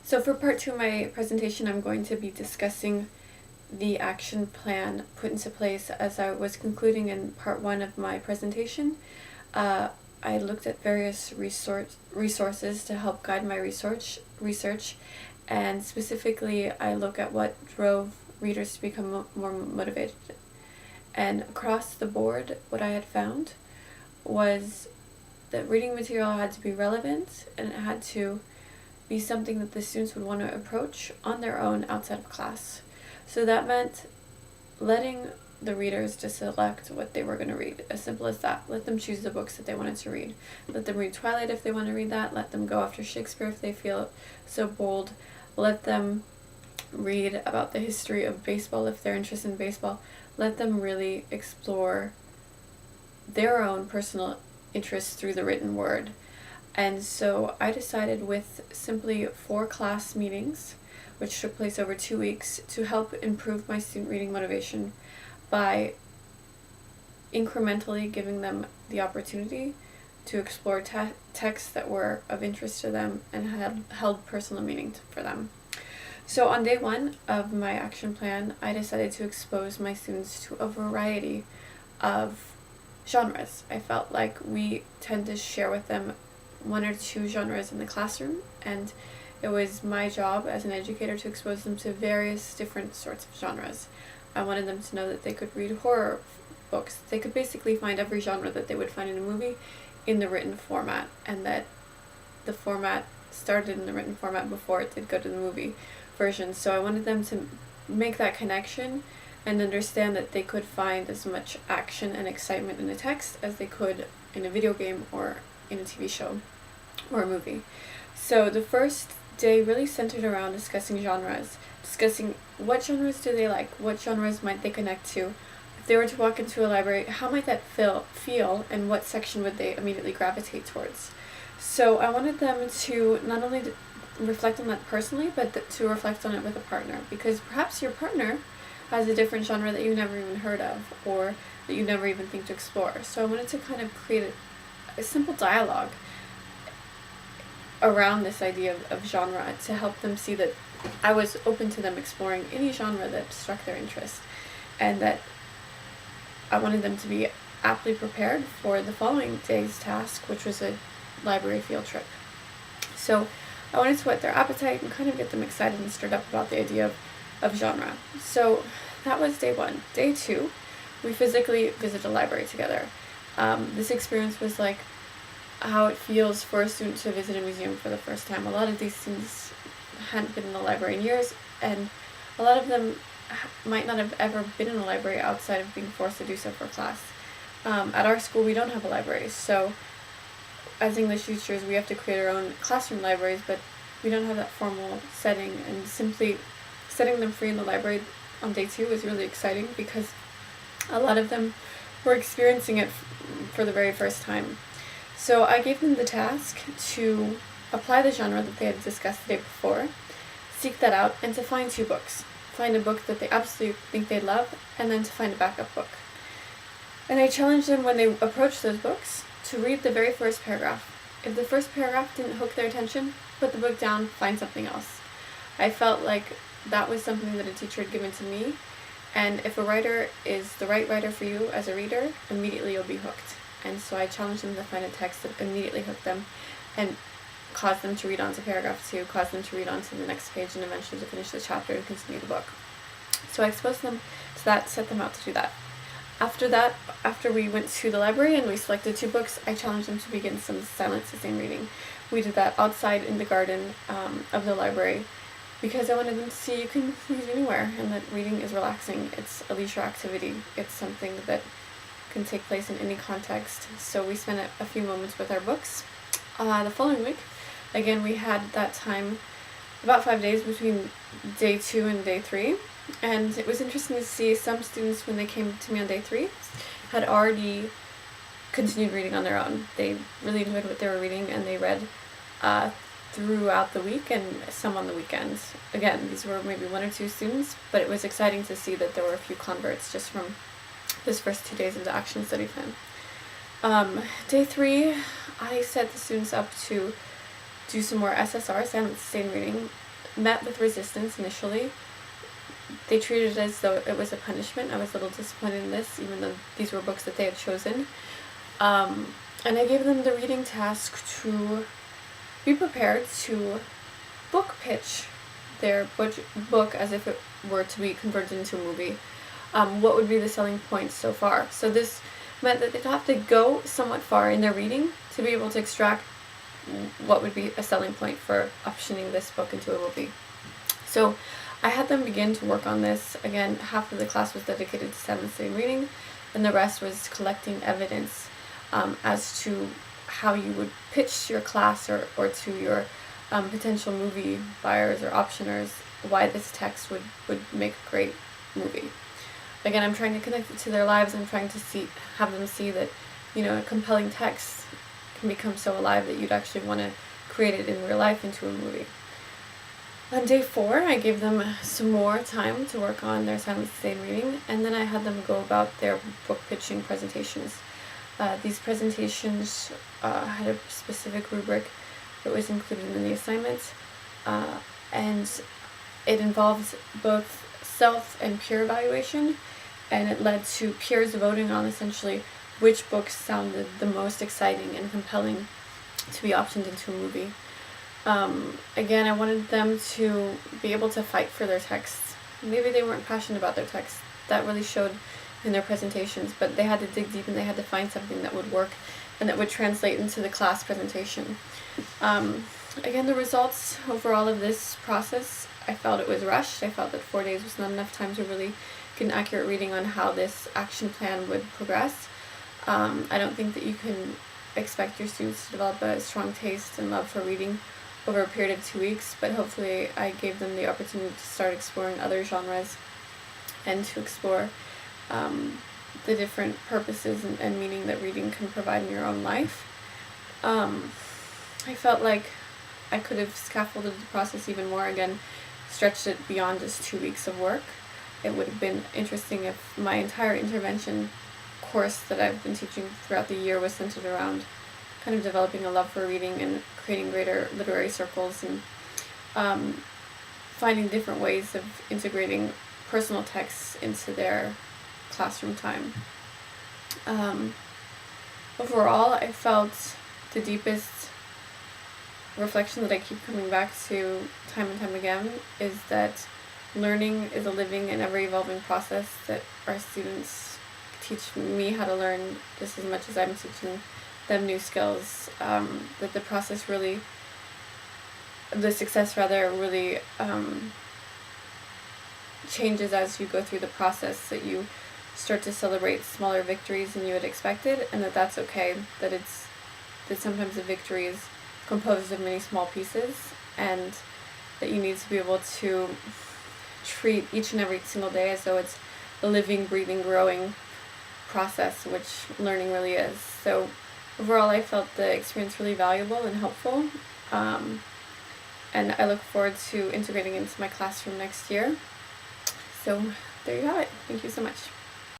So for part 2 of my presentation, I'm going to be discussing the action plan put into place as I was concluding in part 1 of my presentation. I looked at various resources to help guide my research, and specifically I look at what drove readers to become more motivated. And across the board, what I had found was that reading material had to be relevant, and it had to be something that the students would want to approach on their own outside of class. So that meant letting the readers to select what they were going to read, as simple as that. Let them choose the books that they wanted to read. Let them read Twilight if they want to read that. Let them go after Shakespeare if they feel so bold. Let them read about the history of baseball if they're interested in baseball. Let them really explore their own personal interests through the written word. And so I decided with simply 4 class meetings, which took place over 2 weeks, to help improve my student reading motivation by incrementally giving them the opportunity to explore texts that were of interest to them and had held personal meaning for them. So on day 1 of my action plan, I decided to expose my students to a variety of genres. I felt like we tend to share with them 1 or 2 genres in the classroom, and it was my job as an educator to expose them to various different sorts of genres. I wanted them to know that they could read horror books. They could basically find every genre that they would find in a movie in the written format, and that the format started in the written format before it did go to the movie version. So I wanted them to make that connection and understand that they could find as much action and excitement in a text as they could in a video game or in a TV show or a movie. So the first day really centered around discussing genres, discussing what genres do they like, what genres might they connect to. If they were to walk into a library, how might that feel, and what section would they immediately gravitate towards. So I wanted them to not only reflect on that personally, but to reflect on it with a partner, because perhaps your partner has a different genre that you never even heard of, or that you never even think to explore. So I wanted to kind of create a simple dialogue around this idea of genre to help them see that I was open to them exploring any genre that struck their interest, and that I wanted them to be aptly prepared for the following day's task, which was a library field trip. So I wanted to whet their appetite and kind of get them excited and stirred up about the idea of genre. So that was day 1. Day 2, we physically visited a library together. This experience was like how it feels for a student to visit a museum for the first time. A lot of these students hadn't been in the library in years, and a lot of them might not have ever been in a library outside of being forced to do so for class. At our school, we don't have a library, so as English teachers, we have to create our own classroom libraries, but we don't have that formal setting, and simply setting them free in the library on day 2 was really exciting because a lot of them were experiencing it for the very first time. So I gave them the task to apply the genre that they had discussed the day before, seek that out, and to find 2 books. Find a book that they absolutely think they'd love, and then to find a backup book. And I challenged them when they approached those books to read the very first paragraph. If the first paragraph didn't hook their attention, put the book down, find something else. I felt like that was something that a teacher had given to me, and if a writer is the right writer for you as a reader, immediately you'll be hooked. And so I challenged them to find a text that immediately hooked them and caused them to read on to paragraph 2, caused them to read on to the next page, and eventually to finish the chapter and continue the book. So I exposed them to that, set them out to do that. After that, after we went to the library and we selected 2 books, I challenged them to begin some silent sustained reading. We did that outside in the garden of the library because I wanted them to see you can read anywhere, and that reading is relaxing. It's a leisure activity. It's something that can take place in any context. So we spent a few moments with our books. The following week, again, we had that time, about 5 days between day 2 and day 3. And it was interesting to see some students, when they came to me on day 3, had already continued reading on their own. They really enjoyed what they were reading, and they read throughout the week and some on the weekends. Again, these were maybe 1 or 2 students, but it was exciting to see that there were a few converts just from this first 2 days of the action study plan. Day 3, I set the students up to do some more SSR, silent sustained reading, met with resistance initially. They treated it as though it was a punishment. I was a little disappointed in this, even though these were books that they had chosen. And I gave them the reading task to be prepared to book pitch their book as if it were to be converted into a movie. What would be the selling points so far? So this meant that they'd have to go somewhat far in their reading to be able to extract what would be a selling point for optioning this book into a movie. So I had them begin to work on this. Again, half of the class was dedicated to 7th grade reading, and the rest was collecting evidence as to how you would pitch to your class or to your potential movie buyers or optioners why this text would make a great movie. Again, I'm trying to connect it to their lives. I'm trying to have them see that, a compelling text can become so alive that you'd actually want to create it in real life into a movie. On day 4, I gave them some more time to work on their silent sustained reading, and then I had them go about their book pitching presentations. These presentations had a specific rubric that was included in the assignment, and it involved both self and peer evaluation, and it led to peers voting on essentially which books sounded the most exciting and compelling to be optioned into a movie. Again, I wanted them to be able to fight for their texts. Maybe they weren't passionate about their texts. That really showed in their presentations, but they had to dig deep and they had to find something that would work and that would translate into the class presentation. Again, the results overall of this process, I felt it was rushed. I felt that 4 days was not enough time to really get an accurate reading on how this action plan would progress. I don't think that you can expect your students to develop a strong taste and love for reading over a period of 2 weeks, but hopefully I gave them the opportunity to start exploring other genres and to explore the different purposes and meaning that reading can provide in your own life. I felt like I could have scaffolded the process even more, again, stretched it beyond just 2 weeks of work. It would have been interesting if my entire intervention course that I've been teaching throughout the year was centered around kind of developing a love for reading and creating greater literary circles and finding different ways of integrating personal texts into their classroom time. Overall, I felt the deepest reflection that I keep coming back to time and time again is that learning is a living and ever-evolving process, that our students teach me how to learn just as much as I'm teaching them new skills, that the process really, the success rather, really changes as you go through the process, that you start to celebrate smaller victories than you had expected, and that's okay, that sometimes a victory is composed of many small pieces, and that you need to be able to treat each and every single day as though it's a living, breathing, growing process, which learning really is. So overall, I felt the experience really valuable and helpful, and I look forward to integrating into my classroom next year. So there you have it. Thank you so much.